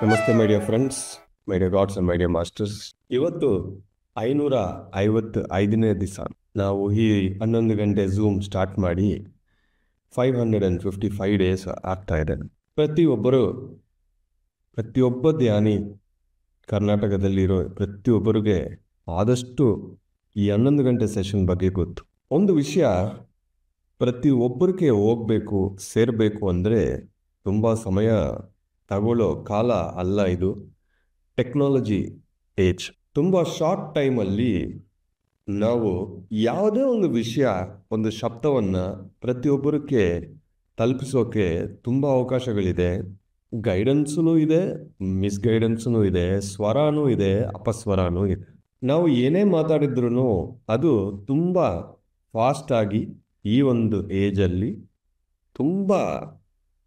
ನಮಸ್ತೆ my dear friends, my dear God's and my dear masters. ಇವತ್ತು 555ನೇ ದಿವಸ ನಾವು ಈ 11 ಗಂಟೆ ಝೂಮ್ ಸ್ಟಾರ್ಟ್ ಮಾಡಿ 555 ಡೇಸ್ ಆಗ್ತಾ ಇದೆ. ಪ್ರತಿಯೊಬ್ಬ ಧ್ಯಾನಿ ಕರ್ನಾಟಕದಲ್ಲಿರೋ ಪ್ರತಿಯೊಬ್ಬರಿಗೆ ಆದಷ್ಟು ಈ 11 ಗಂಟೆ ಸೆಷನ್ ಬಗ್ಗೆ ಗೊತ್ತು. ಒಂದು ವಿಷಯ, ಪ್ರತಿಯೊಬ್ಬರಿಗೆ ಹೋಗಬೇಕು, ಸೇರಬೇಕು ಅಂದರೆ ತುಂಬ ಸಮಯ ತಗೊಳ್ಳೋ ಕಾಲ ಅಲ್ಲ ಇದು. Technology age. ತುಂಬ ಶಾರ್ಟ್ ಟೈಮಲ್ಲಿ ನಾವು ಯಾವುದೇ ಒಂದು ವಿಷಯ, ಒಂದು ಶಬ್ದವನ್ನು ಪ್ರತಿಯೊಬ್ಬರಿಗೆ ತಲುಪಿಸೋಕೆ ತುಂಬ ಅವಕಾಶಗಳಿದೆ. ಗೈಡೆನ್ಸೂ ಇದೆ, ಮಿಸ್ಗೈಡೆನ್ಸೂ ಇದೆ, ಸ್ವರನೂ ಇದೆ, ಅಪಸ್ವರನೂ ಇದೆ. ನಾವು ಏನೇ ಮಾತಾಡಿದ್ರೂ ಅದು ತುಂಬ ಫಾಸ್ಟಾಗಿ ಈ ಒಂದು ಏಜಲ್ಲಿ ತುಂಬ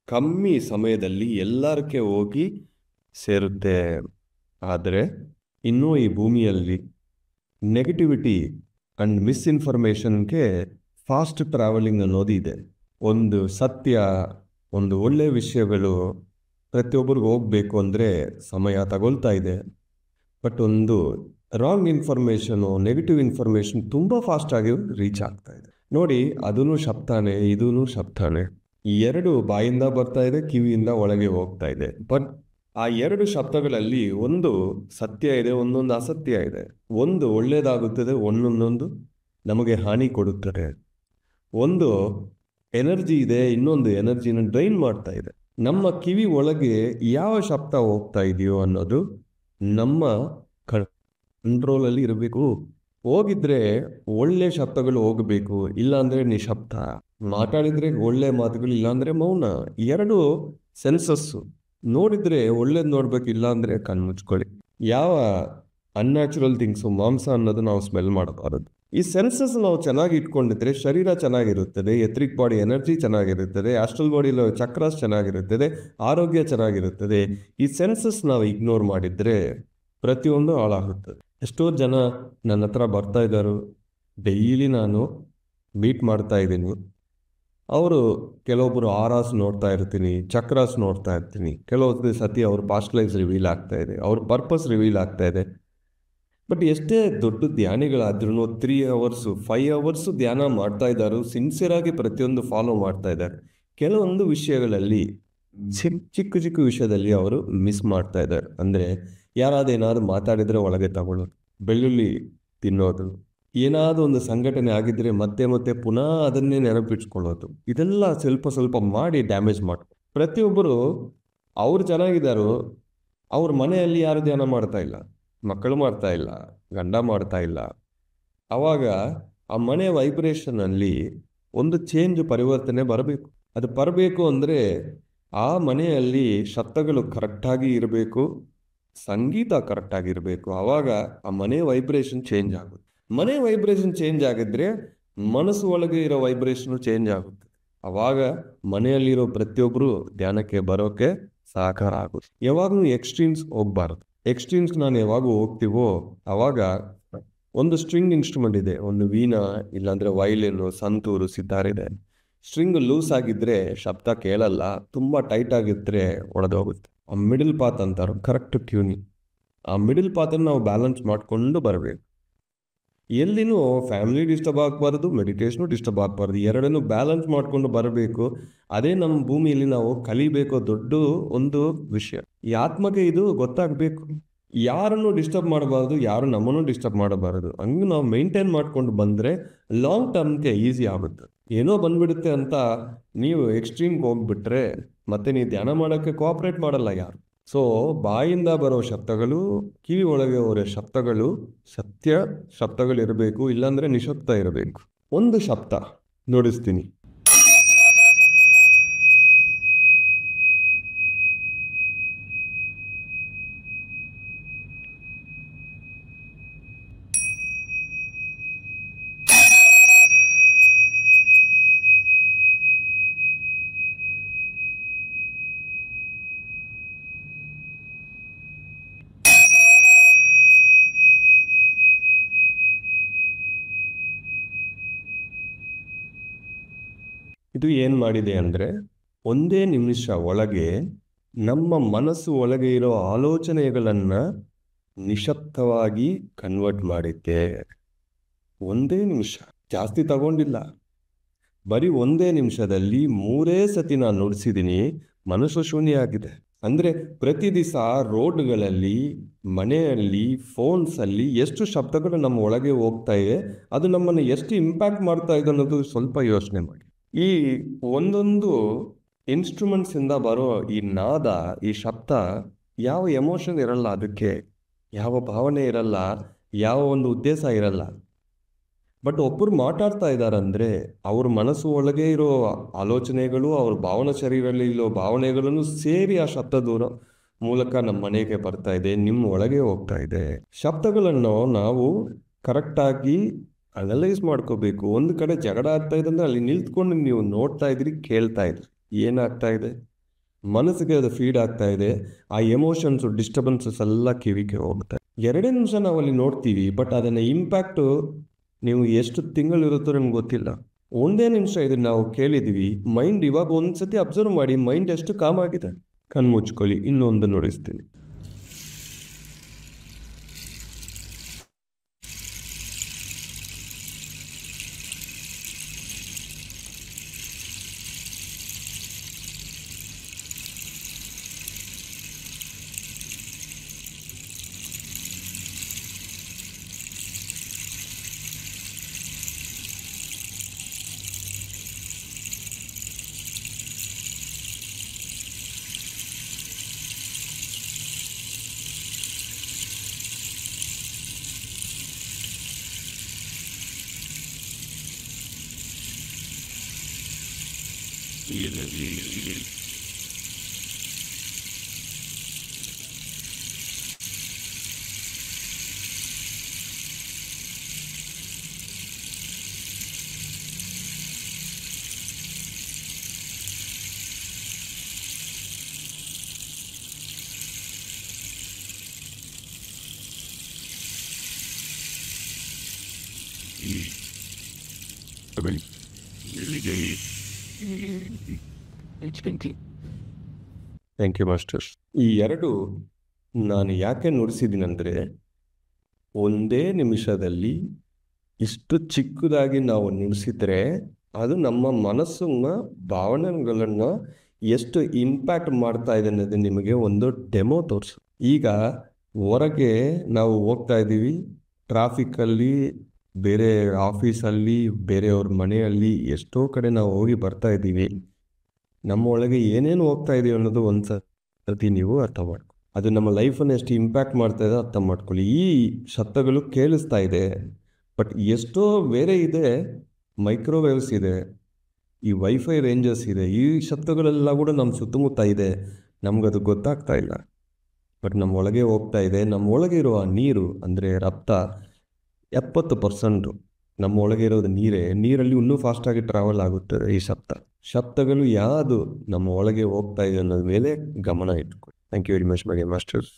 ಕಮ್ಮಿ ಸಮಯದಲ್ಲಿ ಎಲ್ಲರಿಗೆ ಹೋಗಿ ಸೇರುತ್ತೆ. ಆದರೆ ಇನ್ನೂ ಈ ಭೂಮಿಯಲ್ಲಿ ನೆಗೆಟಿವಿಟಿ ಆ್ಯಂಡ್ ಮಿಸ್ಇನ್ಫಾರ್ಮೇಷನ್ಗೆ ಫಾಸ್ಟ್ ಟ್ರಾವೆಲಿಂಗ್ ಅನ್ನೋದು ಇದೆ. ಒಂದು ಸತ್ಯ, ಒಂದು ಒಳ್ಳೆಯ ವಿಷಯಗಳು ಪ್ರತಿಯೊಬ್ಬರಿಗೂ ಹೋಗಬೇಕು ಅಂದರೆ ಸಮಯ ತಗೊಳ್ತಾ ಇದೆ. ಬಟ್ ಒಂದು ರಾಂಗ್ ಇನ್ಫಾರ್ಮೇಷನು, ನೆಗೆಟಿವ್ ಇನ್ಫಾರ್ಮೇಷನ್ ತುಂಬ ಫಾಸ್ಟಾಗಿ ರೀಚ್ ಆಗ್ತಾ ಇದೆ. ನೋಡಿ, ಅದೂ ಶಬ್ದಾನೆ, ಇದೂ ಶಬ್ದಾನೆ. ಈ ಎರಡು ಬಾಯಿಂದ ಬರ್ತಾ ಇದೆ, ಕಿವಿಯಿಂದ ಒಳಗೆ ಹೋಗ್ತಾ ಇದೆ. ಬಟ್ ಆ ಎರಡು ಶಬ್ದಗಳಲ್ಲಿ ಒಂದು ಸತ್ಯ ಇದೆ, ಒಂದೊಂದು ಅಸತ್ಯ ಇದೆ. ಒಂದು ಒಳ್ಳೆಯದಾಗುತ್ತದೆ, ಒಂದೊಂದೊಂದು ನಮಗೆ ಹಾನಿ ಕೊಡುತ್ತದೆ. ಒಂದು ಎನರ್ಜಿ ಇದೆ, ಇನ್ನೊಂದು ಎನರ್ಜಿನ ಡ್ರೈನ್ ಮಾಡ್ತಾ ಇದೆ. ನಮ್ಮ ಕಿವಿ ಒಳಗೆ ಯಾವ ಶಬ್ದ ಹೋಗ್ತಾ ಇದೆಯೋ ಅನ್ನೋದು ನಮ್ಮ ಕಂಟ್ರೋಲಲ್ಲಿ ಇರಬೇಕು. ಹೋಗಿದ್ರೆ ಒಳ್ಳೆ ಶಬ್ದಗಳು ಹೋಗಬೇಕು, ಇಲ್ಲಾಂದರೆ ನಿಶಬ್ದ. ಮಾತಾಡಿದ್ರೆ ಒಳ್ಳೆ ಮಾತುಗಳು, ಇಲ್ಲಾಂದರೆ ಮೌನ. ಎರಡು ಸೆನ್ಸಸ್ಸು. ನೋಡಿದರೆ ಒಳ್ಳೇದು ನೋಡ್ಬೇಕು, ಇಲ್ಲಾಂದರೆ ಕಣ್ಮುಚ್ಕೊಳ್ಳಿ. ಯಾವ ಅನ್ಯಾಚುರಲ್ ಥಿಂಗ್ಸು, ಮಾಂಸ ಅನ್ನೋದು ನಾವು ಸ್ಮೆಲ್ ಮಾಡಬಾರದು. ಈ ಸೆನ್ಸಸ್ ನಾವು ಚೆನ್ನಾಗಿ ಇಟ್ಕೊಂಡಿದ್ರೆ ಶರೀರ ಚೆನ್ನಾಗಿರುತ್ತದೆ, ಎಥ್ರಿಕ್ ಬಾಡಿ ಎನರ್ಜಿ ಚೆನ್ನಾಗಿರುತ್ತದೆ, ಆಸ್ಟ್ರಲ್ ಬಾಡಿలో ಚಕ್ರಾಸ್ ಚೆನ್ನಾಗಿರುತ್ತದೆ, ಆರೋಗ್ಯ ಚೆನ್ನಾಗಿರುತ್ತದೆ. ಈ ಸೆನ್ಸಸ್ ನಾವು ಇಗ್ನೋರ್ ಮಾಡಿದರೆ ಪ್ರತಿಯೊಂದು ಹಾಳಾಗುತ್ತದೆ. ಎಷ್ಟೋ ಜನ ನನ್ನ ಹತ್ರ ಬರ್ತಾ ಇದ್ದಾರೆ, ಡೈಲಿ ನಾನು ಮೀಟ್ ಮಾಡ್ತಾ ಇದ್ದೀನಿ. ಅವರು ಕೆಲವೊಬ್ಬರು ಆರಾಸ್ ನೋಡ್ತಾ ಇರ್ತೀನಿ, ಚಕ್ರಾಸ್ ನೋಡ್ತಾ ಇರ್ತೀನಿ. ಕೆಲವೊಂದು ಸತಿ ಅವ್ರ ಪಾಸ್ಟ್ ಲೈಫ್ಸ್ ರಿವೀಲ್ ಆಗ್ತಾ ಇದೆ, ಅವ್ರ ಪರ್ಪಸ್ ರಿವೀಲ್ ಆಗ್ತಾ ಇದೆ. ಬಟ್ ಎಷ್ಟೇ ದೊಡ್ಡ ಧ್ಯಾನಿಗಳಾದ್ರೂ 3 hours 5 hours ಧ್ಯಾನ ಮಾಡ್ತಾ ಇದ್ದಾರೆ, ಸಿನ್ಸಿಯರಾಗಿ ಪ್ರತಿಯೊಂದು ಫಾಲೋ ಮಾಡ್ತಾ ಇದ್ದಾರೆ. ಕೆಲವೊಂದು ವಿಷಯಗಳಲ್ಲಿ ಚಿಕ್ಕ ಚಿಕ್ಕ ವಿಷಯದಲ್ಲಿ ಅವರು ಮಿಸ್ ಮಾಡ್ತಾ ಇದ್ದಾರೆ. ಅಂದರೆ ಯಾರಾದೇನಾದ್ರು ಮಾತಾಡಿದರೆ ಒಳಗೆ ತಗೊಳ್ಳೋದು, ಬೆಳ್ಳುಳ್ಳಿ ತಿನ್ನೋದು, ಏನಾದರೂ ಒಂದು ಸಂಘಟನೆ ಆಗಿದ್ದರೆ ಮತ್ತೆ ಮತ್ತೆ ಪುನಃ ಅದನ್ನೇ ನೆನಪಿಟ್ಕೊಳ್ಳೋದು, ಇದೆಲ್ಲ ಸ್ವಲ್ಪ ಸ್ವಲ್ಪ ಮಾಡಿ ಡ್ಯಾಮೇಜ್ ಮಾಡ್ತಾರೆ. ಪ್ರತಿಯೊಬ್ಬರು ಅವ್ರು ಚೆನ್ನಾಗಿದ್ದಾರೋ, ಅವ್ರ ಮನೆಯಲ್ಲಿ ಯಾರು ಧ್ಯಾನ ಮಾಡ್ತಾ ಇಲ್ಲ, ಮಕ್ಕಳು ಮಾಡ್ತಾ ಇಲ್ಲ, ಗಂಡ ಮಾಡ್ತಾ ಇಲ್ಲ. ಆವಾಗ ಆ ಮನೆ ವೈಬ್ರೇಷನಲ್ಲಿ ಒಂದು ಚೇಂಜ್, ಪರಿವರ್ತನೆ ಬರಬೇಕು. ಅದು ಬರಬೇಕು ಅಂದರೆ ಆ ಮನೆಯಲ್ಲಿ ಶಬ್ದಗಳು ಕರೆಕ್ಟಾಗಿ ಇರಬೇಕು, ಸಂಗೀತ ಕರೆಕ್ಟಾಗಿರಬೇಕು. ಆವಾಗ ಆ ಮನೆ ವೈಬ್ರೇಷನ್ ಚೇಂಜ್ ಆಗುತ್ತೆ. ಮನೆ ವೈಬ್ರೇಷನ್ ಚೇಂಜ್ ಆಗಿದ್ರೆ ಮನಸ್ಸು ಒಳಗೆ ಇರೋ ವೈಬ್ರೇಷನು ಚೇಂಜ್ ಆಗುತ್ತೆ. ಆವಾಗ ಮನೆಯಲ್ಲಿರೋ ಪ್ರತಿಯೊಬ್ಬರು ಧ್ಯಾನಕ್ಕೆ ಬರೋಕ್ಕೆ ಸಹಕಾರ ಆಗುತ್ತೆ. ಯಾವಾಗಲೂ ಎಕ್ಸ್ಟ್ರೀಮ್ಸ್ ಹೋಗ್ಬಾರ್ದು. ಎಕ್ಸ್ಟ್ರೀಮ್ಸ್ ನಾನು ಯಾವಾಗ ಹೋಗ್ತೀವೋ ಆವಾಗ ಒಂದು ಸ್ಟ್ರಿಂಗ್ ಇನ್ಸ್ಟ್ರೂಮೆಂಟ್ ಇದೆ, ಒಂದು ವೀಣಾ, ಇಲ್ಲಾಂದರೆ ವೈಲಿನ್ನು, ಸಂತೂರು, ಸಿತಾರ್ ಇದೆ. ಸ್ಟ್ರಿಂಗ್ ಲೂಸ್ ಆಗಿದ್ದರೆ ಶಬ್ದ ಕೇಳಲ್ಲ, ತುಂಬ ಟೈಟ್ ಆಗಿದ್ದರೆ ಒಡೆದೋಗುತ್ತೆ. ಆ ಮಿಡಲ್ ಪಾತ್ ಅಂತಾರೆ, ಕರೆಕ್ಟ್ ಟ್ಯೂನಿಂಗ್. ಆ ಮಿಡಲ್ ಪಾತನ್ನು ನಾವು ಬ್ಯಾಲೆನ್ಸ್ ಮಾಡಿಕೊಂಡು ಬರಬೇಕು. ಎಲ್ಲಿನೂ ಫ್ಯಾಮಿಲಿ ಡಿಸ್ಟರ್ಬ್ ಆಗಬಾರ್ದು, ಮೆಡಿಟೇಷನು ಡಿಸ್ಟರ್ಬ್ ಆಗಬಾರ್ದು. ಎರಡನ್ನೂ ಬ್ಯಾಲೆನ್ಸ್ ಮಾಡಿಕೊಂಡು ಬರಬೇಕು. ಅದೇ ನಮ್ಮ ಭೂಮಿಯಲ್ಲಿ ನಾವು ಕಲಿಬೇಕು ದೊಡ್ಡ ಒಂದು ವಿಷಯ. ಈ ಆತ್ಮಗೆ ಇದು ಗೊತ್ತಾಗಬೇಕು. ಯಾರನ್ನು ಡಿಸ್ಟರ್ಬ್ ಮಾಡಬಾರ್ದು, ಯಾರು ನಮ್ಮನ್ನು ಡಿಸ್ಟರ್ಬ್ ಮಾಡಬಾರದು. ಹಂಗೆ ನಾವು ಮೇಂಟೈನ್ ಮಾಡ್ಕೊಂಡು ಬಂದರೆ ಲಾಂಗ್ ಟರ್ಮ್ಗೆ ಈಸಿ ಆಗುತ್ತೆ. ಏನೋ ಬಂದ್ಬಿಡುತ್ತೆ ಅಂತ ನೀವು ಎಕ್ಸ್ಟ್ರೀಮ್ಗೆ ಹೋಗ್ಬಿಟ್ರೆ ಮತ್ತೆ ನೀವು ಧ್ಯಾನ ಮಾಡೋಕ್ಕೆ ಕೋಆಪ್ರೇಟ್ ಮಾಡಲ್ಲ ಯಾರು. ಸೊ ಬಾಯಿಂದ ಬರೋ ಶಬ್ದಗಳು, ಕಿವಿ ಒಳಗೆ ಬರೋ ಶಬ್ದಗಳು ಸತ್ಯ ಶಬ್ದಗಳಿರಬೇಕು, ಇಲ್ಲಾಂದರೆ ನಿಶಬ್ದ ಇರಬೇಕು. ಒಂದು ಶಬ್ದ ನುಡಿಸ್ತೀನಿ. ಇದು ಏನು ಮಾಡಿದೆ ಅಂದರೆ ಒಂದೇ ನಿಮಿಷ ಒಳಗೆ ನಮ್ಮ ಮನಸ್ಸು ಒಳಗೆ ಇರೋ ಆಲೋಚನೆಗಳನ್ನು ನಿಶಬ್ದವಾಗಿ ಕನ್ವರ್ಟ್ ಮಾಡಿದ್ದೆ. ಒಂದೇ ನಿಮಿಷ, ಜಾಸ್ತಿ ತಗೊಂಡಿಲ್ಲ. ಬರೀ ಒಂದೇ ನಿಮಿಷದಲ್ಲಿ 3 ಸತಿ ನಾನು ನುಡಿಸಿದ್ದೀನಿ, ಮನಸ್ಸು ಶೂನ್ಯ ಆಗಿದೆ. ಅಂದರೆ ಪ್ರತಿ ದಿವಸ ರೋಡ್ಗಳಲ್ಲಿ, ಮನೆಯಲ್ಲಿ, ಫೋನ್ಸಲ್ಲಿ ಎಷ್ಟು ಶಬ್ದಗಳು ನಮ್ಮ ಒಳಗೆ ಹೋಗ್ತಾ ಇದೆ, ಅದು ನಮ್ಮನ್ನು ಎಷ್ಟು ಇಂಪ್ಯಾಕ್ಟ್ ಮಾಡ್ತಾ ಇದೆ ಅನ್ನೋದು ಸ್ವಲ್ಪ ಯೋಚನೆ ಮಾಡಿ. ಈ ಒಂದೊಂದು ಇನ್ಸ್ಟ್ರೂಮೆಂಟ್ಸಿಂದ ಬರೋ ಈ ನಾದ, ಈ ಶಬ್ದ, ಯಾವ ಎಮೋಷನ್ ಇರಲ್ಲ, ಅದಕ್ಕೆ ಯಾವ ಭಾವನೆ ಇರಲ್ಲ, ಯಾವ ಒಂದು ಉದ್ದೇಶ ಇರಲ್ಲ. ಬಟ್ ಒಬ್ಬರು ಮಾತಾಡ್ತಾ ಇದ್ದಾರಂದರೆ ಅವ್ರ ಮನಸ್ಸು ಒಳಗೆ ಇರೋ ಆಲೋಚನೆಗಳು, ಅವ್ರ ಭಾವನಾ ಶರೀರದಲ್ಲಿ ಇರೋ ಭಾವನೆಗಳನ್ನು ಸೇರಿ ಆ ಶಬ್ದದ ಮೂಲಕ ನಮ್ಮ ಮನೆಗೆ ಬರ್ತಾ ಇದೆ, ನಿಮ್ಮ ಒಳಗೆ ಹೋಗ್ತಾ ಇದೆ. ಶಬ್ದಗಳನ್ನು ನಾವು ಕರೆಕ್ಟಾಗಿ ಅನಲೈಸ್ ಮಾಡ್ಕೋಬೇಕು. ಒಂದು ಕಡೆ ಜಗಳ ಆಗ್ತಾ ಇದೆ ಅಂದರೆ ಅಲ್ಲಿ ನಿಲ್ತ್ಕೊಂಡು ನೀವು ನೋಡ್ತಾ ಇದ್ರಿ, ಕೇಳ್ತಾ ಇದ್ರಿ, ಏನಾಗ್ತಾ ಇದೆ, ಮನಸ್ಸಿಗೆ ಅದು ಫೀಡ್ ಆಗ್ತಾ ಇದೆ. ಆ ಎಮೋಷನ್ಸು, ಡಿಸ್ಟರ್ಬೆನ್ಸಸ್ ಎಲ್ಲ ಕಿವಿಗೆ ಹೋಗ್ತಾ ಇದೆ. 2 ನಿಮಿಷ ನಾವು ಅಲ್ಲಿ ನೋಡ್ತೀವಿ, ಬಟ್ ಅದನ್ನು ಇಂಪ್ಯಾಕ್ಟು ನೀವು ಎಷ್ಟು ತಿಂಗಳಿರುತ್ತೋ ನಿಮ್ಗೆ ಗೊತ್ತಿಲ್ಲ. ಒಂದೇ ನಿಮಿಷ ಇದನ್ನು ನಾವು ಕೇಳಿದ್ದೀವಿ. ಮೈಂಡ್ ಇವಾಗ ಒಂದ್ಸತಿ ಅಬ್ಸರ್ವ್ ಮಾಡಿ, ಮೈಂಡ್ ಎಷ್ಟು ಕಾಮ್ ಆಗಿದೆ. ಕಣ್ಣು ಮುಚ್ಕೊಳ್ಳಿ, ಇನ್ನೊಂದು ನೋಡಿಸ್ತೀನಿ. Thank you masters. ಈ 2 ನಾನು ಯಾಕೆ ನುಡಿಸಿದ್ದೀನಂದರೆ, ಒಂದೇ ನಿಮಿಷದಲ್ಲಿ ಇಷ್ಟು ಚಿಕ್ಕದಾಗಿ ನಾವು ನುಡಿಸಿದ್ರೆ ಅದು ನಮ್ಮ ಮನಸ್ಸನ್ನ, ಭಾವನೆಗಳನ್ನು ಎಷ್ಟು ಇಂಪ್ಯಾಕ್ಟ್ ಮಾಡ್ತಾ ಇದೆ ಅನ್ನೋದು ನಿಮಗೆ ಒಂದು ಡೆಮೋ ತೋರಿಸು. ಈಗ ಹೊರಗೆ ನಾವು ಹೋಗ್ತಾ ಇದ್ದೀವಿ, ಟ್ರಾಫಿಕ್ಕಲ್ಲಿ, ಬೇರೆ ಆಫೀಸಲ್ಲಿ, ಬೇರೆಯವ್ರ ಮನೆಯಲ್ಲಿ, ಎಷ್ಟೋ ಕಡೆ ನಾವು ಹೋಗಿ ಬರ್ತಾ ಇದ್ದೀವಿ. ನಮ್ಮ ಒಳಗೆ ಏನೇನು ಹೋಗ್ತಾ ಇದೆಯೋ ಅನ್ನೋದು ಒಂದು ಸರ್ತಿ ನೀವು ಅರ್ಥ ಮಾಡ್ಕೊ. ಅದು ನಮ್ಮ ಲೈಫನ್ನು ಎಷ್ಟು ಇಂಪ್ಯಾಕ್ಟ್ ಮಾಡ್ತಾ ಇದೆ ಅರ್ಥ ಮಾಡ್ಕೊಳ್ಳಿ. ಈ ಶಬ್ದಗಳು ಕೇಳಿಸ್ತಾ ಇದೆ, ಬಟ್ ಎಷ್ಟೋ ಬೇರೆ ಇದೆ, ಮೈಕ್ರೋವೇವ್ಸ್ ಇದೆ, ಈ ವೈಫೈ ರೇಂಜಸ್ ಇದೆ, ಈ ಶಬ್ದಗಳೆಲ್ಲ ಕೂಡ ನಮ್ಮ ಸುತ್ತಮುತ್ತ ಇದೆ, ನಮಗದು ಗೊತ್ತಾಗ್ತಾ ಇಲ್ಲ. ಬಟ್ ನಮ್ಮ ಒಳಗೆ ಹೋಗ್ತಾ ಇದೆ. ನಮ್ಮ ಒಳಗೆ ಇರುವ ನೀರು ಅಂದರೆ ರಕ್ತ 70% ನಮ್ಮ ಒಳಗೆ ಇರೋದು ನೀರೇ. ನೀರಲ್ಲಿ ಇನ್ನೂ ಫಾಸ್ಟಾಗಿ ಟ್ರಾವೆಲ್ ಆಗುತ್ತದೆ ಈ ಶಬ್ದಗಳು ಯಾವುದು ನಮ್ಮ ಒಳಗೆ ಹೋಗ್ತಾ ಇದೆ ಅನ್ನೋದ ಮೇಲೆ ಗಮನ ಇಟ್ಕೊಳ್ಳಿ. Thank you very much my masters.